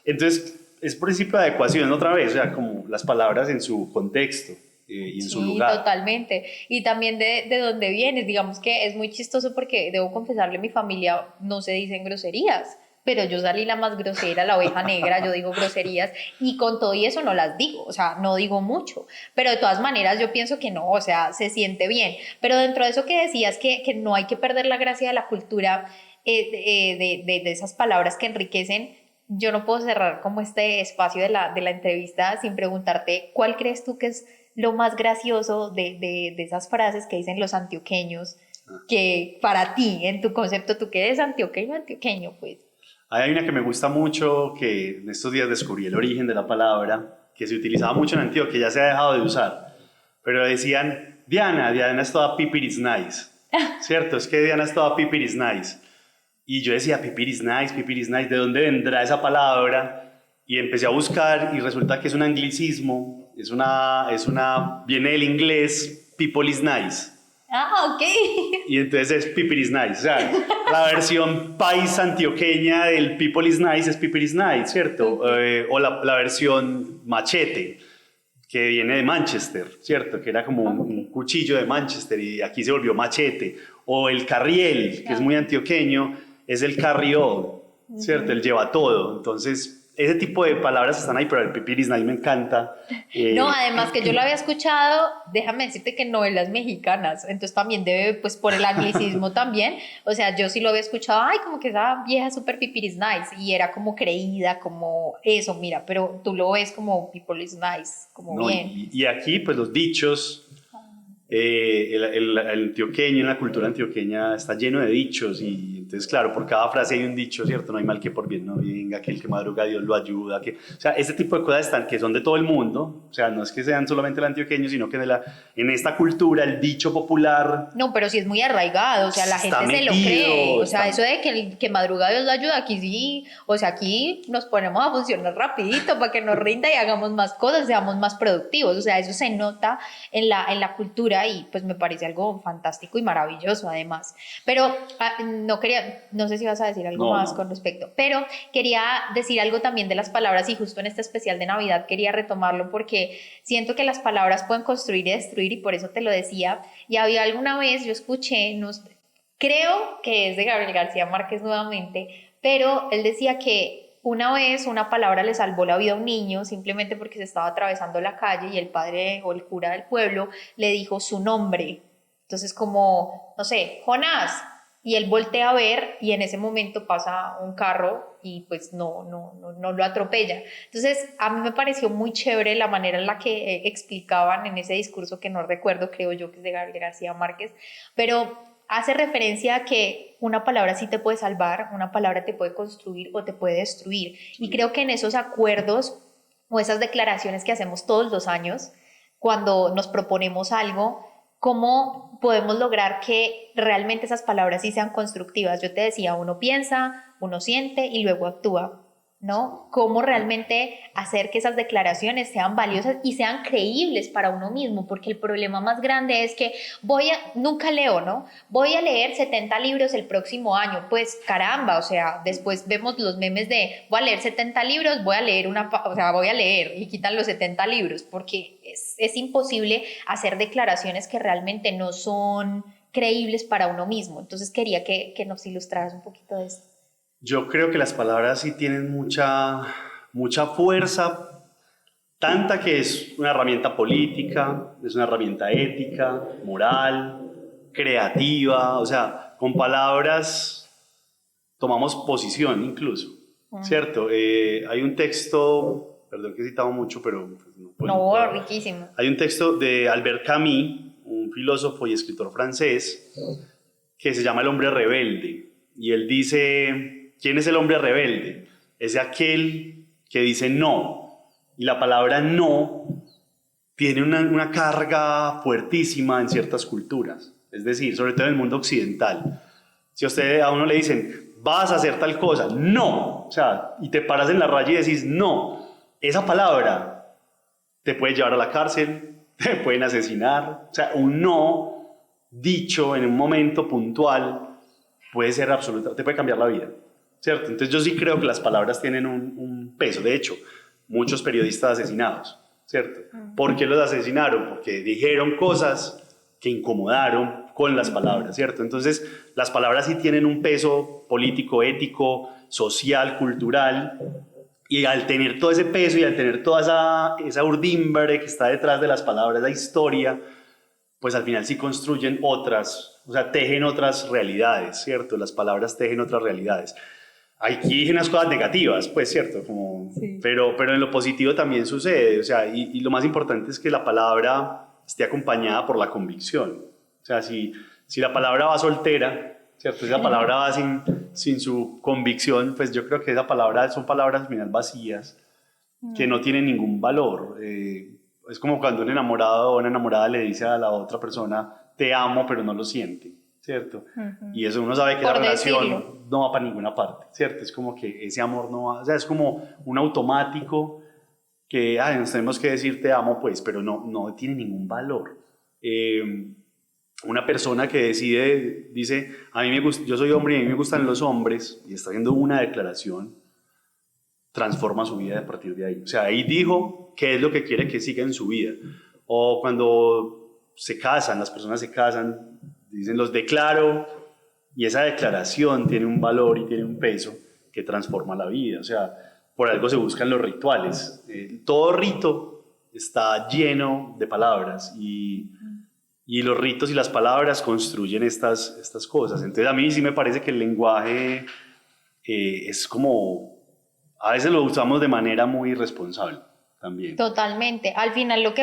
Entonces, es principio de adecuación otra vez, o sea, como las palabras en su contexto y en su Sí, lugar. totalmente. Y también de dónde vienes, digamos que es muy chistoso porque debo confesarle, mi familia no se dicen groserías, pero yo salí la más grosera, la oveja negra, yo digo groserías y con todo y eso no las digo, o sea, no digo mucho, pero de todas maneras yo pienso que no, o sea, se siente bien. Pero dentro de eso que decías que no hay que perder la gracia de la cultura, de esas palabras que enriquecen, yo no puedo cerrar como este espacio de la entrevista sin preguntarte cuál crees tú que es lo más gracioso de esas frases que dicen los antioqueños, que para ti, en tu concepto, tú que eres antioqueño, pues. Hay una que me gusta mucho, que en estos días descubrí el origen de la palabra, que se utilizaba mucho en Antioquia, que ya se ha dejado de usar, pero decían, Diana es toda pipiris nice, ¿cierto? Es que Diana es toda pipiris nice. Y yo decía, pipiris nice, ¿de dónde vendrá esa palabra? Y empecé a buscar y resulta que es un anglicismo, viene del inglés, people is nice. Ah, ok. Y entonces es People is Nice. O sea, la versión país antioqueña del People is Nice es People is Nice, ¿cierto? Okay. O la versión machete, que viene de Manchester, ¿cierto? Que era como un cuchillo de Manchester y aquí se volvió machete. O el carriel, que es muy antioqueño, es el carriol, ¿cierto? El lleva todo. Entonces, ese tipo de palabras están ahí, pero el People is Nice me encanta. No, además que yo lo había escuchado, déjame decirte que novelas mexicanas, entonces también debe, pues por el anglicismo también, o sea, yo sí lo había escuchado, ay, como que esa vieja super pipiris nice, y era como creída, como eso, mira, pero tú lo ves como people is nice, como No, bien. y aquí, pues los dichos, el antioqueño, en la cultura antioqueña está lleno de dichos y entonces, claro, por cada frase hay un dicho, ¿cierto? No hay mal que por bien no venga, aquel que madruga Dios lo ayuda, o sea, este tipo de cosas están, que son de todo el mundo, o sea, no es que sean solamente el antioqueño, sino que en esta cultura el dicho popular No, pero sí es muy arraigado, o sea, la está gente se lo metido, cree, o sea, está... eso de que madruga Dios lo ayuda, aquí sí, o sea, aquí nos ponemos a funcionar rapidito para que nos rinda y hagamos más cosas, seamos más productivos, o sea, eso se nota en la cultura y pues me parece algo fantástico y maravilloso además. Pero no sé si vas a decir algo No, más no. con respecto, pero quería decir algo también de las palabras y justo en este especial de Navidad quería retomarlo porque siento que las palabras pueden construir y destruir y por eso te lo decía. Y había alguna vez, yo escuché, creo que es de Gabriel García Márquez nuevamente, pero él decía que una vez una palabra le salvó la vida a un niño simplemente porque se estaba atravesando la calle y el padre o el cura del pueblo le dijo su nombre. Entonces como, no sé, Jonás. y él voltea a ver y en ese momento pasa un carro y pues no lo atropella. Entonces a mí me pareció muy chévere la manera en la que explicaban en ese discurso, que no recuerdo, creo yo que es de Gabriel García Márquez, pero hace referencia a que una palabra sí te puede salvar, una palabra te puede construir o te puede destruir. Y creo que en esos acuerdos o esas declaraciones que hacemos todos los años, cuando nos proponemos algo, ¿cómo podemos lograr que realmente esas palabras sí sean constructivas? Yo te decía, uno piensa, uno siente y luego actúa, ¿no? ¿Cómo realmente hacer que esas declaraciones sean valiosas y sean creíbles para uno mismo? Porque el problema más grande es que nunca leo, ¿no? Voy a leer 70 libros el próximo año. Pues caramba, o sea, después vemos los memes de voy a leer 70 libros, voy a leer y quitan los 70 libros, porque es imposible hacer declaraciones que realmente no son creíbles para uno mismo. Entonces quería que nos ilustraras un poquito de esto. Yo creo que las palabras sí tienen mucha fuerza, tanta que es una herramienta política, es una herramienta ética, moral, creativa, o sea, con palabras tomamos posición incluso, ¿cierto? Hay un texto, perdón que he citado mucho, pero pues, no, riquísimo. Hay un texto de Albert Camus, un filósofo y escritor francés, que se llama El hombre rebelde, y él dice... ¿Quién es el hombre rebelde? Es aquel que dice no. Y la palabra no tiene una carga fuertísima en ciertas culturas. Es decir, sobre todo en el mundo occidental. Si a uno le dicen, vas a hacer tal cosa, no. O sea, y te paras en la raya y decís no. Esa palabra te puede llevar a la cárcel, te pueden asesinar. O sea, un no dicho en un momento puntual puede ser absoluta, te puede cambiar la vida. ¿Cierto? Entonces yo sí creo que las palabras tienen un peso. De hecho, muchos periodistas asesinados, ¿cierto? ¿Por qué los asesinaron? Porque dijeron cosas que incomodaron con las palabras, ¿cierto? Entonces las palabras sí tienen un peso político, ético, social, cultural, y al tener todo ese peso y al tener toda esa urdimbre que está detrás de las palabras, esa historia, pues al final sí construyen otras, o sea, tejen otras realidades, ¿cierto? Las palabras tejen otras realidades. Aquí hay unas cosas negativas, pues, ¿cierto? Sí. Pero en lo positivo también sucede, o sea, y lo más importante es que la palabra esté acompañada por la convicción. O sea, si la palabra va soltera, ¿cierto? Si la palabra va sin su convicción, pues yo creo que son palabras al final vacías, que no tienen ningún valor. Es como cuando un enamorado o una enamorada le dice a la otra persona, te amo, pero no lo siente, ¿cierto? Y eso uno sabe que la relación no va para ninguna parte, ¿cierto? Es como que ese amor no va, o sea, es como un automático que nos tenemos que decir te amo, pues, pero no tiene ningún valor. Una persona que dice, yo soy hombre y a mí me gustan los hombres, y está haciendo una declaración, transforma su vida a partir de ahí. O sea, ahí dijo qué es lo que quiere que siga en su vida. O cuando se casan, las personas se casan, dicen los declaro, y esa declaración tiene un valor y tiene un peso que transforma la vida. O sea, por algo se buscan los rituales. Todo rito está lleno de palabras y los ritos y las palabras construyen estas cosas. Entonces a mí sí me parece que el lenguaje es como, a veces lo usamos de manera muy irresponsable también. Totalmente. Al final lo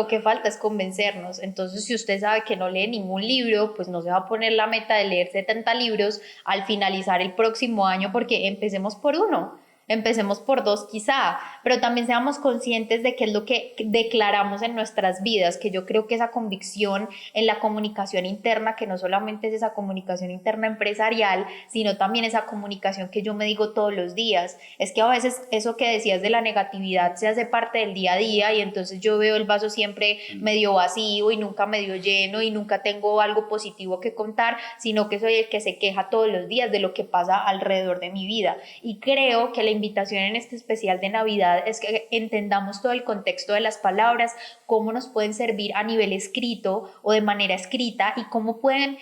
que falta es convencernos. Entonces, si usted sabe que no lee ningún libro, pues no se va a poner la meta de leer 70 libros al finalizar el próximo año, porque empecemos por uno. Empecemos por dos quizá, pero también seamos conscientes de qué es lo que declaramos en nuestras vidas, que yo creo que esa convicción en la comunicación interna, que no solamente es esa comunicación interna empresarial, sino también esa comunicación que yo me digo todos los días. Es que a veces eso que decías de la negatividad se hace parte del día a día y entonces yo veo el vaso siempre medio vacío y nunca medio lleno y nunca tengo algo positivo que contar, sino que soy el que se queja todos los días de lo que pasa alrededor de mi vida. Y creo que la invitación en este especial de Navidad es que entendamos todo el contexto de las palabras, cómo nos pueden servir a nivel escrito o de manera escrita y cómo pueden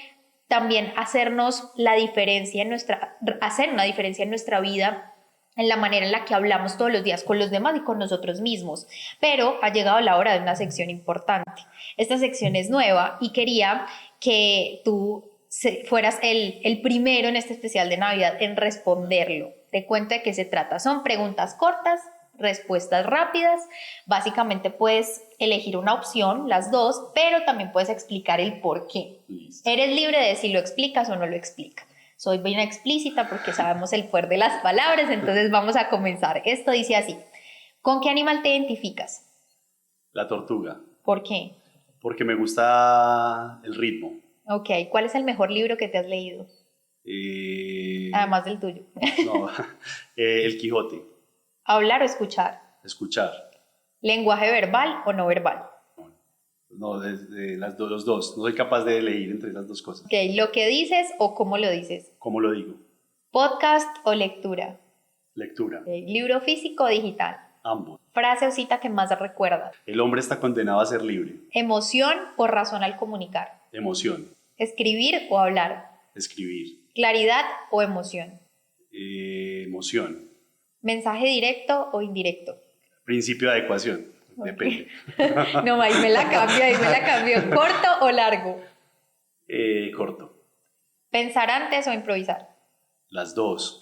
también hacernos la diferencia hacer una diferencia en nuestra vida, en la manera en la que hablamos todos los días con los demás y con nosotros mismos. Pero ha llegado la hora de una sección importante. Esta sección es nueva y quería que tú fueras el primero en este especial de Navidad en responderlo. Te cuento de qué se trata. Son preguntas cortas, respuestas rápidas. Básicamente puedes elegir una opción, las dos, pero también puedes explicar el por qué. Listo. Eres libre de si lo explicas o no lo explicas. Soy bien explícita porque sabemos el poder de las palabras, entonces vamos a comenzar. Esto dice así: ¿con qué animal te identificas? La tortuga, ¿Por qué? porque me gusta el ritmo. Ok, ¿cuál es el mejor libro que te has leído? Además del tuyo. No, el Quijote, ¿Hablar o escuchar? escuchar. ¿Lenguaje verbal o no verbal? No, los dos. No soy capaz de elegir entre esas dos cosas. Ok, ¿lo que dices o cómo lo dices? ¿Cómo lo digo? ¿Podcast o lectura? Lectura, Ok, ¿libro físico o digital? ambos. ¿Frase o cita que más recuerdas? El hombre está condenado a ser libre. ¿Emoción o razón al comunicar? Emoción, ¿Escribir o hablar? escribir. ¿Claridad o emoción? Emoción, ¿Mensaje directo o indirecto? principio de adecuación, depende. No, ahí me la cambio. ¿Corto o largo? Corto, ¿Pensar antes o improvisar? las dos.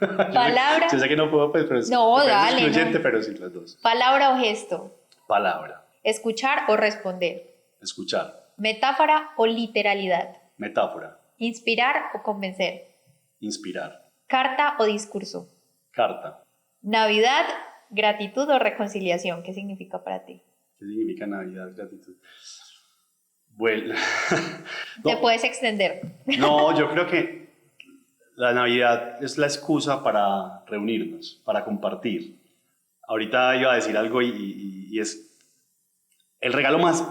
¿Palabra? Yo sé que no puedo, pero No, me parece dale, excluyente, no. pero sí, las dos. ¿Palabra o gesto? Palabra, ¿Escuchar o responder? escuchar, ¿Metáfora o literalidad? metáfora, ¿Inspirar o convencer? inspirar, ¿Carta o discurso? carta. ¿Navidad, gratitud o reconciliación? ¿Qué significa para ti? ¿Qué significa Navidad, gratitud? Bueno, Te no, puedes extender. no, yo creo que la Navidad es la excusa para reunirnos, para compartir. Ahorita iba a decir algo y es el regalo más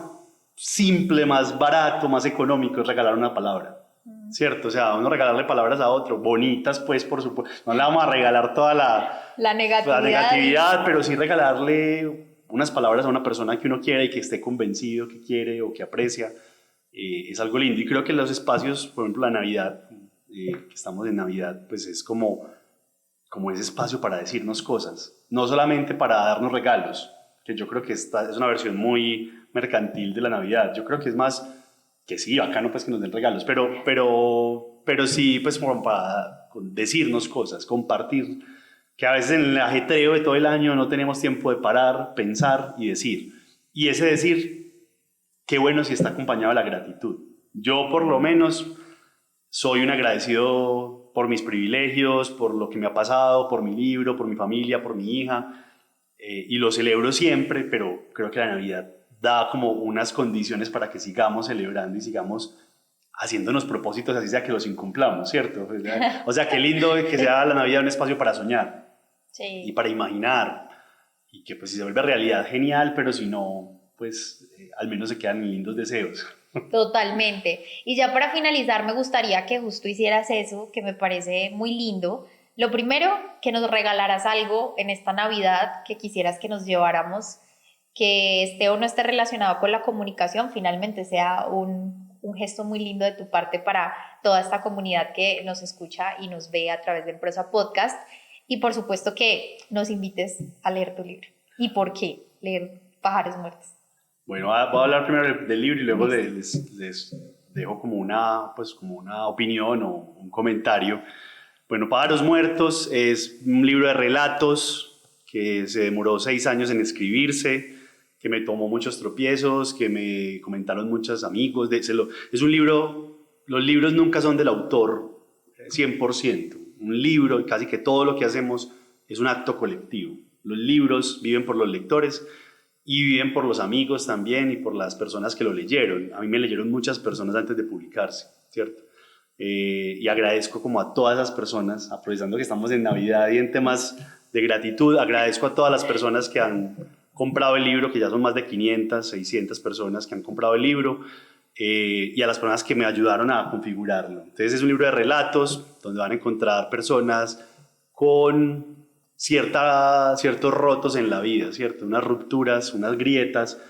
simple, más barato, más económico es regalar una palabra. ¿Cierto? O sea, uno regalarle palabras a otro, bonitas pues por supuesto, no le vamos a regalar toda La negatividad. la negatividad, pero sí regalarle unas palabras a una persona que uno quiere y que esté convencido que quiere o que aprecia, es algo lindo. Y creo que los espacios, por ejemplo la Navidad, que estamos en Navidad, pues es como ese espacio para decirnos cosas, no solamente para darnos regalos, que yo creo que esta es una versión muy mercantil de la Navidad. Yo creo que es más que sí, bacano pues que nos den regalos, pero sí pues como para decirnos cosas, compartir, que a veces en el ajetreo de todo el año no tenemos tiempo de parar, pensar y decir. Y ese decir, qué bueno si está acompañado de la gratitud. Yo por lo menos soy un agradecido por mis privilegios, por lo que me ha pasado, por mi libro, por mi familia, por mi hija, y lo celebro siempre, pero creo que la Navidad da como unas condiciones para que sigamos celebrando y sigamos haciéndonos propósitos, así sea que los incumplamos, ¿cierto? O sea, qué lindo que sea la Navidad un espacio para soñar y Sí, para imaginar, y que pues si se vuelve realidad, genial, pero si no, pues al menos se quedan en lindos deseos. totalmente. Y ya para finalizar, me gustaría que justo hicieras eso, que me parece muy lindo. Lo primero, que nos regalaras algo en esta Navidad que quisieras que nos lleváramos, que esté o no esté relacionado con la comunicación, finalmente sea un gesto muy lindo de tu parte para toda esta comunidad que nos escucha y nos ve a través de Emprosa Podcast. Y por supuesto que nos invites a leer tu libro. ¿Y por qué leer Pájaros Muertos? Bueno, voy a hablar primero del libro y luego les dejo pues, como una opinión o un comentario. Bueno, Pájaros Muertos es un libro de relatos que se demoró 6 años en escribirse, que me tomó muchos tropiezos, que me comentaron muchos amigos. Es un libro, los libros nunca son del autor 100%. Un libro, casi que todo lo que hacemos es un acto colectivo. Los libros viven por los lectores y viven por los amigos también y por las personas que lo leyeron. A mí me leyeron muchas personas antes de publicarse, ¿cierto? Y agradezco como a todas esas personas, aprovechando que estamos en Navidad y en temas de gratitud, agradezco a todas las personas que han comprado el libro, que ya son más de 500, 600 personas que han comprado el libro, y a las personas que me ayudaron a configurarlo. Entonces es un libro de relatos donde van a encontrar personas con ciertos rotos en la vida, ¿cierto? Unas rupturas, unas grietas,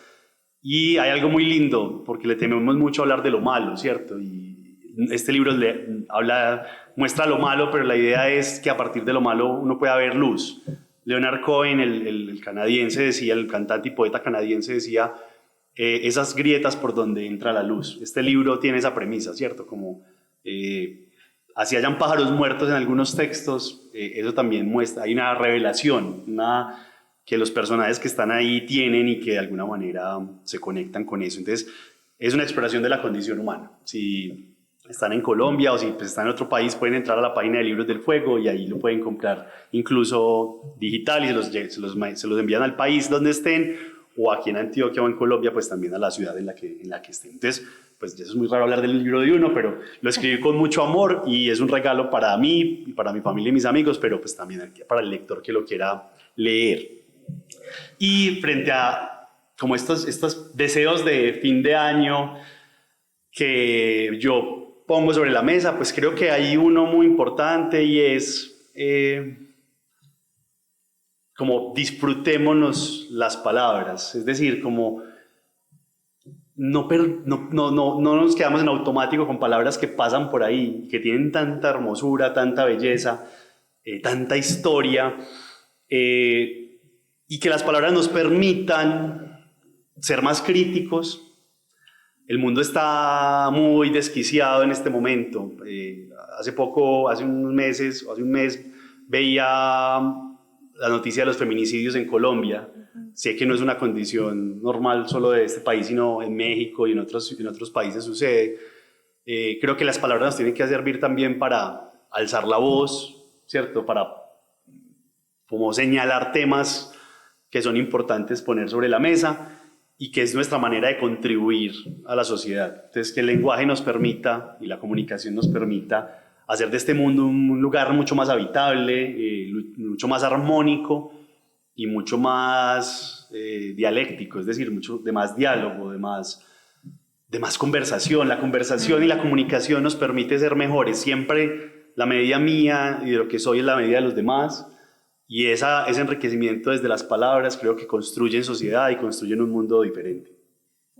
y hay algo muy lindo, porque le tememos mucho hablar de lo malo, ¿cierto? Y este libro muestra lo malo, pero la idea es que a partir de lo malo uno pueda ver luz. Leonard Cohen, el canadiense, decía, el cantante y poeta canadiense decía, esas grietas por donde entra la luz. Este libro tiene esa premisa, ¿cierto? Como Así hayan pájaros muertos en algunos textos, eso también muestra, hay una revelación, que los personajes que están ahí tienen y que de alguna manera se conectan con eso. Entonces, es una exploración de la condición humana. Si están en Colombia o si pues, están en otro país, pueden entrar a la página de Libros del Fuego y ahí lo pueden comprar incluso digital y se los envían al país donde estén, o aquí en Antioquia o en Colombia, pues también a la ciudad en la que estén. Entonces, pues eso es muy raro hablar del libro de uno, pero lo escribí con mucho amor y es un regalo para mí y para mi familia y mis amigos, pero pues también para el lector que lo quiera leer. Y frente a como estos deseos de fin de año que yo pongo sobre la mesa, pues creo que hay uno muy importante y es como disfrutémonos las palabras, es decir, como no nos quedamos en automático con palabras que pasan por ahí, que tienen tanta hermosura, tanta belleza, tanta historia, y que las palabras nos permitan ser más críticos. El mundo está muy desquiciado en este momento. Hace un mes, veía la noticia de los feminicidios en Colombia. Sé que no es una condición normal solo de este país, sino en México y en otros países sucede. Creo que las palabras nos tienen que servir también para alzar la voz, ¿cierto? Para como señalar temas que son importantes poner sobre la mesa y que es nuestra manera de contribuir a la sociedad. Entonces, que el lenguaje nos permita y la comunicación nos permita hacer de este mundo un lugar mucho más habitable, mucho más armónico y mucho más dialéctico, es decir, mucho de más diálogo, de más conversación. La conversación y la comunicación nos permite ser mejores. Siempre la medida mía y de lo que soy es la medida de los demás. Y ese enriquecimiento desde las palabras creo que construyen sociedad y construyen un mundo diferente.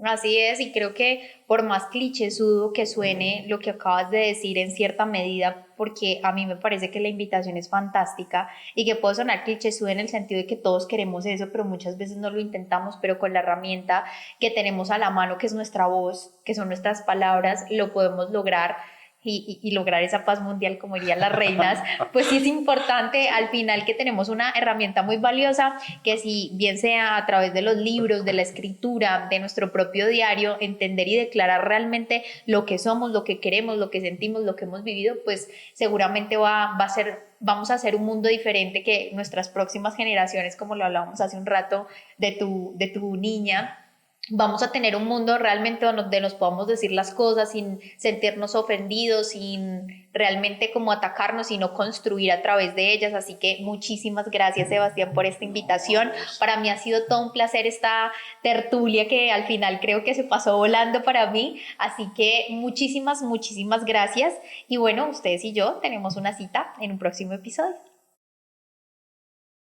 Así es, y creo que por más clichésudo que suene lo que acabas de decir en cierta medida, porque a mí me parece que la invitación es fantástica y que puede sonar clichésudo en el sentido de que todos queremos eso, pero muchas veces no lo intentamos, pero con la herramienta que tenemos a la mano, que es nuestra voz, que son nuestras palabras, lo podemos lograr. Y lograr esa paz mundial, como dirían las reinas, pues sí es importante al final que tenemos una herramienta muy valiosa que si bien sea a través de los libros, de la escritura, de nuestro propio diario, entender y declarar realmente lo que somos, lo que queremos, lo que sentimos, lo que hemos vivido, pues seguramente vamos a hacer un mundo diferente que nuestras próximas generaciones, como lo hablábamos hace un rato de tu niña. Vamos a tener un mundo realmente donde nos podamos decir las cosas sin sentirnos ofendidos, sin realmente como atacarnos, sino construir a través de ellas. Así que muchísimas gracias, Sebastián, por esta invitación. Para mí ha sido todo un placer esta tertulia que al final creo que se pasó volando para mí. Así que muchísimas gracias. Y bueno, ustedes y yo tenemos una cita en un próximo episodio.